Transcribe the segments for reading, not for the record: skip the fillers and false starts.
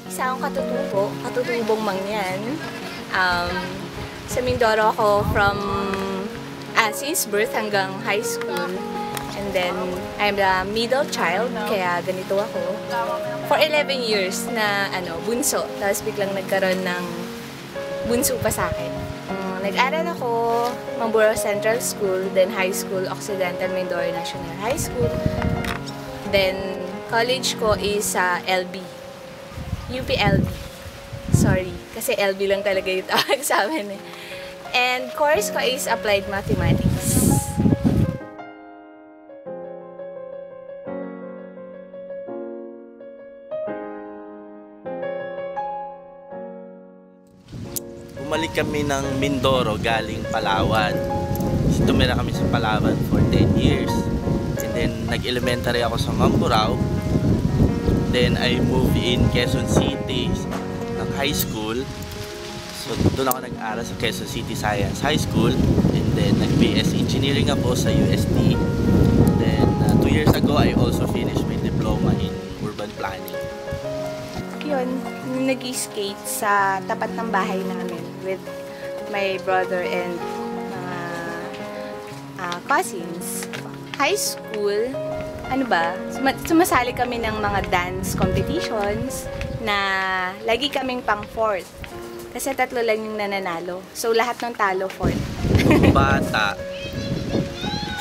Isa akong katutubong mangyan. Sa Mindoro ako since birth hanggang high school. And then, I'm the middle child, kaya ganito ako. For 11 years na bunso, tapos biglang nagkaroon ng bunso pa sa akin. Nag-aral ako Mamburao Central School, then high school, Occidental Mindoro National High School. Then, college ko is sa LB. UPLB. Sorry, kasi LB lang talaga yung tawag sa amin eh. And course ko is Applied Mathematics. Bumalik kami ng Mindoro galing Palawan. Tumira kami sa Palawan for 10 years. And then nag-elementary ako sa Mamburao. Then I moved in Quezon City ng high school. So doon ako nag-aral sa Quezon City Science High School. And then nag-BS Engineering ako sa UST. Then 2 years ago I also finished my diploma in urban planning. Yun, nag-skate sa tapat ng bahay namin with my brother and mga cousins. High school, sumasali kami ng mga dance competitions na lagi kaming pang fourth. Kasi 3 lang yung nananalo. So lahat ng talo fourth. Nung bata,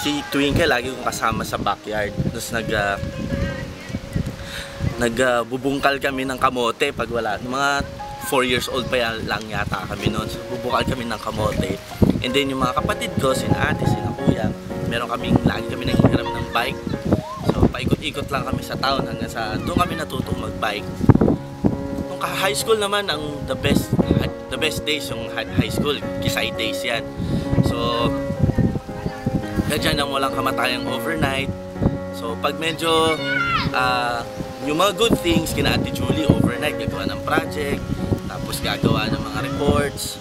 si Twinkle lagi kong kasama sa backyard. Tapos nagbubungkal kami ng kamote pag wala. Mga 4 years old pa lang yata kami noon. So bubungkal kami ng kamote. And then yung mga kapatid ko, sina ate, sina kuya, lagi kami nanghihiram ng bike. So paikot-ikot lang kami sa town hanggang sa doon kami natutong mag-bike. Nung high school naman, the best days yung high school, Kisay days yan. So dyan ang walang kamatayang overnight. So pag medyo yung mga good things, kina Ate Julie, overnight, gagawa ng project, tapos gagawa ng mga reports.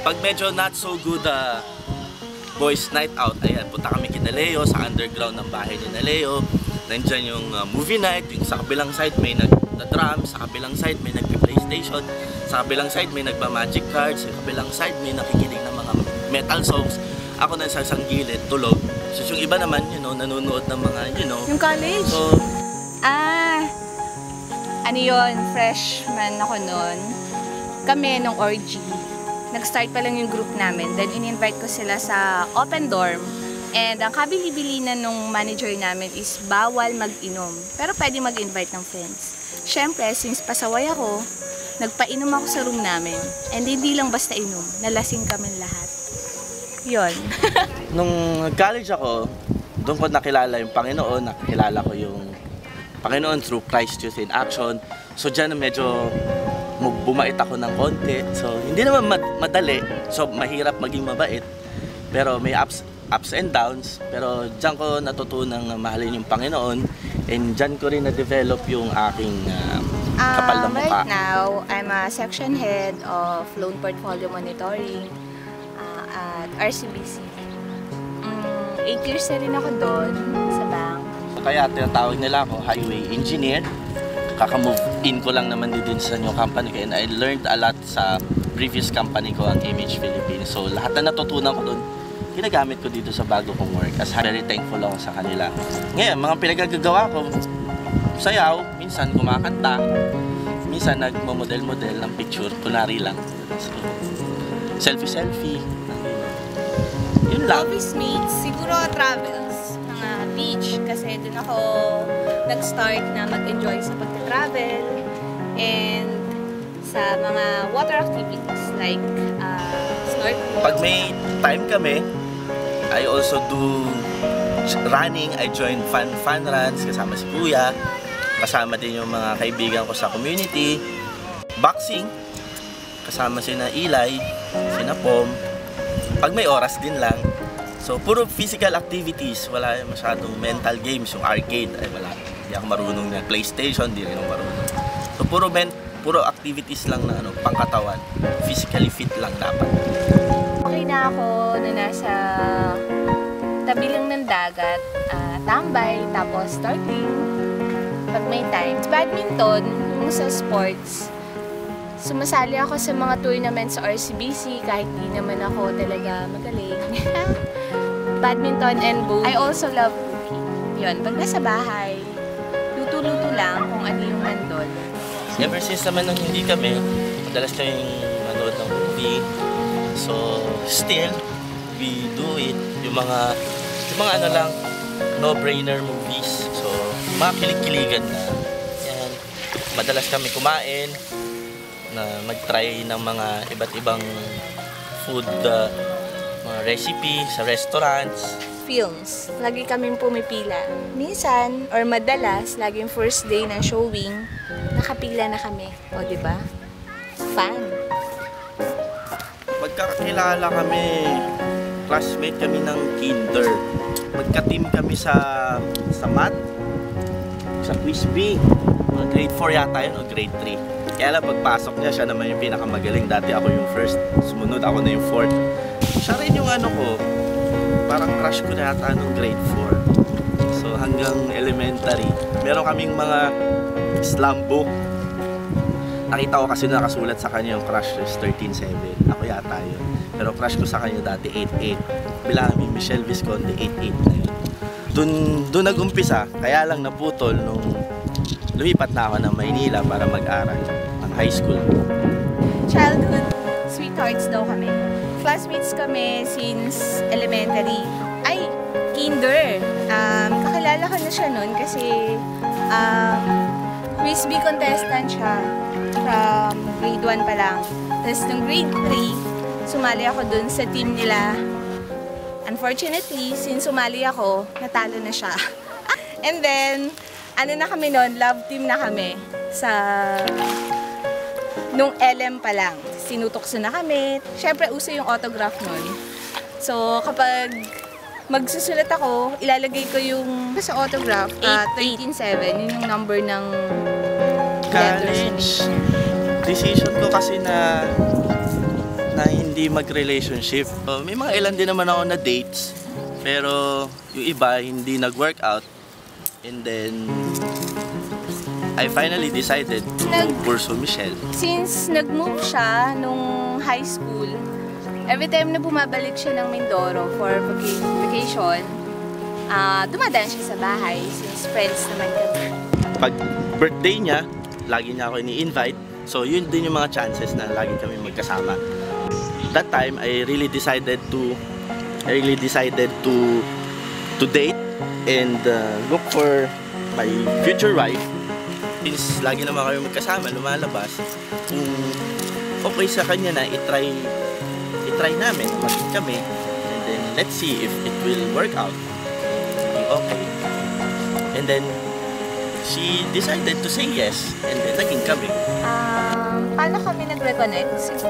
Pag medyo not so good, boys night out, ayan, punta kami kina Leo, sa underground ng bahay ni Leo. Nandyan yung movie night, yung sa kabilang side may nagda-drum, sa kabilang side may nagpi-PlayStation, sa kabilang side may nagpa-magic cards, sa kabilang side may nakikinig ng mga metal songs. Ako na sa isang gilid, tulog. So yung iba naman, nanonood ng mga, Yung college? So, freshman ako noon. Kami nung orgy. Nag-start pa lang yung group namin. Then in-invite ko sila sa open dorm. And ang kabili-bili na nung manager namin is bawal mag-inom. Pero pwede mag-invite ng friends. Siyempre, since pasaway ako, nagpainom ako sa room namin. And hindi lang basta inom, nalasing kami lahat. Yun. Nung college ako, doon ko nakilala yung Panginoon, nakilala ko yung Panginoon through Christ Youth in Action. So dyan medyo bumait ako ng konti. So hindi naman madali. So mahirap maging mabait. Pero may ups and downs. Pero dyan ko natutunang mahalin yung Panginoon. And dyan ko rin na-develop yung aking kapal na mukha. Right now, I'm a section head of Loan Portfolio Monitoring at RCBC. 8 years na rin ako doon sa bank. Kaya tinatawag nila ako highway engineer. Kaka-move in ko lang naman din sa new company ko. And I learned a lot sa previous company ko, ang Image Philippines. So lahat na natutunan ko doon, ginagamit ko dito sa bago kong work. As very thankful ako sa kanila. Ngayon, mga pinagagawa ko, sayaw, minsan kumakanta, minsan nagmo-model-model ng picture, kunwari lang. So, selfie-selfie. Yun lang. Office mates, siguro travels. Mga beach, kasi dun ako nag-start na mag-enjoy sa pag-travel and sa mga water activities like snorkeling. Pag may time kami, I also do running. I join fun runs kasama si Kuya, kasama din yung mga kaibigan ko sa community. Boxing, kasama sina Eli, sina Pom. Pag may oras din lang. So, puro physical activities, wala masyadong mental games, yung arcade, ay wala. Hindi ako marunong ng PlayStation, hindi rin ako marunong. So, puro activities lang na pangkatawan. Physically fit lang dapat. Okay na ako na nasa tabi lang ng dagat, tambay, tapos snorkeling, pag may time. Badminton, yung sa sports, Sumasali ako sa mga tournaments sa RCBC kahit di naman ako talaga magaling. Badminton and bowling. I also love cooking. Yun, pag nasa bahay, luto-luto lang kung ano yung nandun. Ever since naman nung hindi kami, madalas kaming manood ng movie. So, still, we do it. Yung mga ano lang, no-brainer movies. So, mga kilig-kiligan na. Yan. Madalas kami kumain, na mag-try ng mga iba't ibang food, mga recipe sa restaurants. Films. Lagi kaming pumipila. Minsan, or madalas, laging first day ng showing, nakapila na kami. O, di ba? Fun. Magkakilala kami, classmate kami ng kinder. Magka-team kami sa math, sa quiz bee. Mga grade 4 yata yun o grade 3. Kaya lang pagpasok niya, siya naman yung pinakamagaling. Dati ako yung first, sumunod ako na yung fourth. Siya rin yung ano ko, parang crush ko na yata nung grade 4. So hanggang elementary, meron kaming mga slam book. Nakita ko kasi nakasulat sa kanya yung crush is 13.7. Ako yata yun. Pero crush ko sa kanya dati 8.8. Bilang namin Michelle Visconde, 8.8 na yun. Doon nag-umpisa, kaya lang naputol nung lumipat na ako ng Maynila para mag-aral ng high school. Childhood sweethearts daw kami. Classmates kami since elementary. Ay, kinder. Kakilala ko na siya nun kasi quiz bee contestant siya from grade 1 pa lang. Tapos nung grade 3, sumali ako dun sa team nila. Unfortunately, since sumali ako, natalo na siya. And then, ano na kami noon, love team na kami sa nung LM pa lang. Sinutokso na kami. Siyempre, uso yung autograph noon. So, kapag magsusulat ako, ilalagay ko yung sa autograph, 13.7, yun yung number ng College, decision ko kasi na hindi mag-relationship. May mga ilan din naman ako na dates, pero yung iba hindi nag-workout. And then, I finally decided to pursue Michelle. Since nag-move siya nung high school, every time na bumabalik siya ng Mindoro for vacation, dumadaan siya sa bahay since friends naman kami. Pag birthday niya, lagi niya ako ini-invite. So, yun din yung mga chances na lagi kami magkasama. That time, I really decided to date and look for my future wife. Since lagi naman kami magkasama, lumalabas, kung okay sa kanya na i-try namin, maging kami, and then let's see if it will work out. Okay. And then she decided to say yes, and then naging kami. Paano kami nag-reconnect?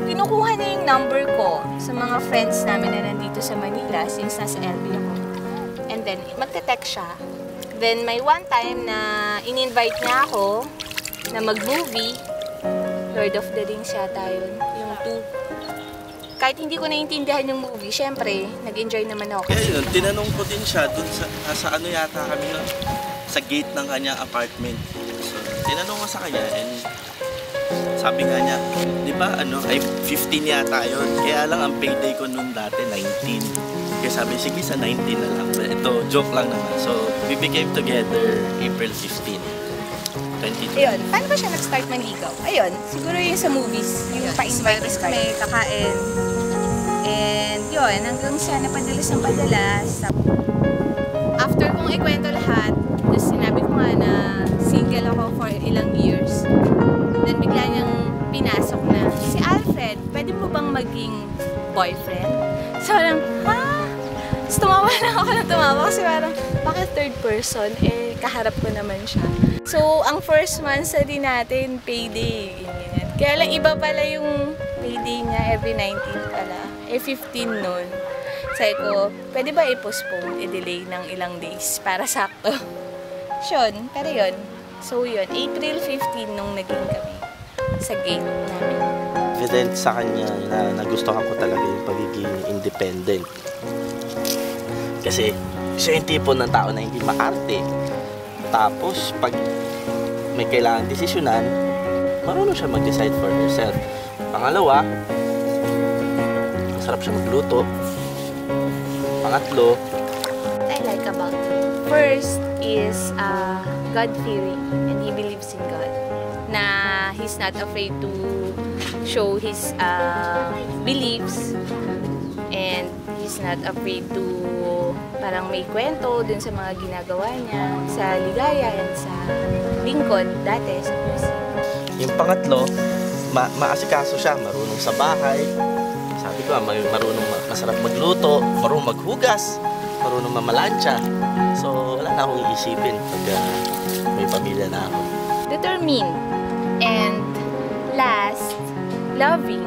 Kinukuha niya yung number ko sa mga friends namin na nandito sa Manila since nasa LB ako. And then, magte-text siya. Then, may one time na in-invite niya ako na mag-movie. Lord of the Rings yata yun. Yung 2. Kahit hindi ko naiintindihan yung movie, syempre, nag-enjoy naman ako. Kaya yun, tinanong ko din siya dun sa ano yata kami nun, sa gate ng kanyang apartment. So, tinanong ko sa kanya and sabi nga niya, di ba ay 15 yata yun. Kaya lang ang payday ko nun dati, 19. Kaya sabi, sige sa 19 na lang. Ito, joke lang naman. So, we became together April 15, 2020. Ayun, paano ba siya nag-start manligaw? Ayun, siguro yung sa movies, yung pa-invite kami, kakain. And yun, hanggang siya napadalas ng padalas. After kong ikwento lahat, tapos sinabi ko nga na single ako for ilang years. Then bigla niyang pinasok na, si Alfred, pwede mo bang maging boyfriend? So parang, ha? Tapos tumawa na ako na tumawa kasi parang, bakit third person? Eh, kaharap ko naman siya. So, ang first month sa din natin, payday. Ganyan. Kaya lang iba pala yung payday niya, every 19th pala. Eh, 15 nun. Sabi ko, pwede ba i-postpone, i-delay ng ilang days para sakto? Yun, pero yun. So yun, April 15 nung naging kami sa gate namin. Evident sa kanya na nagustuhan ko talaga yung pagiging independent. Kasi siya yung tipo ng tao na hindi maarte. Tapos pag may kailangang desisyonan, marunong siya mag-decide for herself. Pangalawa, masarap siya magluto. Pangatlo, I like about him. First is God-fearing and he believes in God. Na he's not afraid to show his beliefs and he's not afraid to parang may kwento dun sa mga ginagawa niya sa ligaya and sa lingkod dati sa puso. yung pangatlo, maasikaso siya, marunong sa bahay. Sabi ko, marunong masarap magluto, marunong maghugas, marunong mamalansya. So, wala na akong iisipin pag may pamilya na ako. Determined. And last, loving.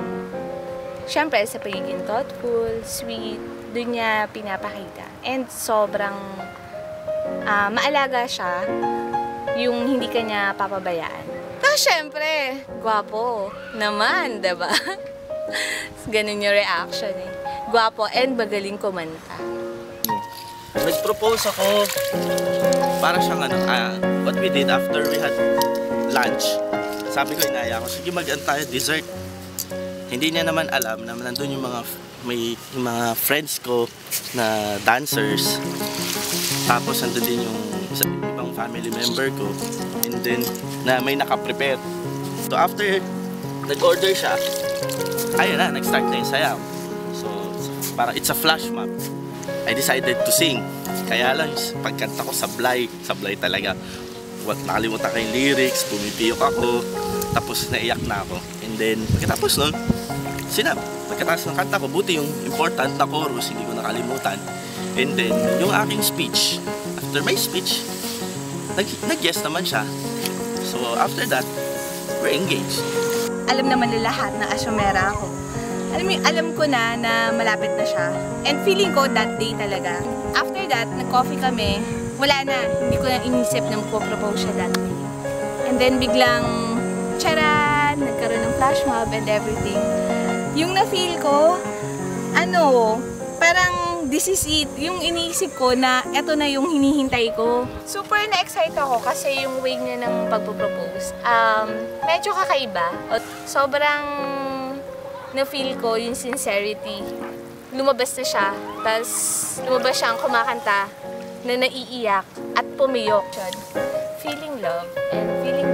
Siyempre, sa pagiging thoughtful, sweet, doon niya pinapakita. And sobrang maalaga siya, yung hindi ka niya papabayaan. Tapos siyempre, gwapo naman, diba? Ganun yung reaction eh. Gwapo and magaling kumanta. Nag-propose ako para siyang what we did after we had lunch. Sabi ko, inaya ko, sige mag-antay dessert. Hindi niya naman alam na nandun yung mga friends ko na dancers. Tapos nandun din yung ibang family member ko. And then, na may nakaprepare. So after nag-order siya, ayun na, nag-start na yung sayaw. So, parang it's a flash mob. I decided to sing. Kaya lang, pagkanta ko sablay talaga. Nakalimutan ko yung lyrics, pumipiyok ako, tapos naiyak na ako. And then, pagkatapos nun, pagkatapos ng kanta ko, buti yung important na chorus, hindi ko nakalimutan. And then, yung aking speech, after my speech, nag-yes naman siya. So, after that, we're engaged. Alam naman nila lahat na asyomera ako. Alam ko na malapit na siya. And feeling ko that day talaga. After that, nag-coffee kami. Wala na. Hindi ko na inisip na magpo-propose siya that day. And then biglang, charan! Nagkaroon ng flash mob and everything. Yung na-feel ko, parang this is it. Yung iniisip ko na eto na yung hinihintay ko. Super na-excite ako kasi yung way niya ng pagpo-propose. Medyo kakaiba. Sobrang na-feel ko yung sincerity. Lumabas na siya, tapos lumabas siyang kumakanta na naiiyak at pumiyok. Feeling love and feeling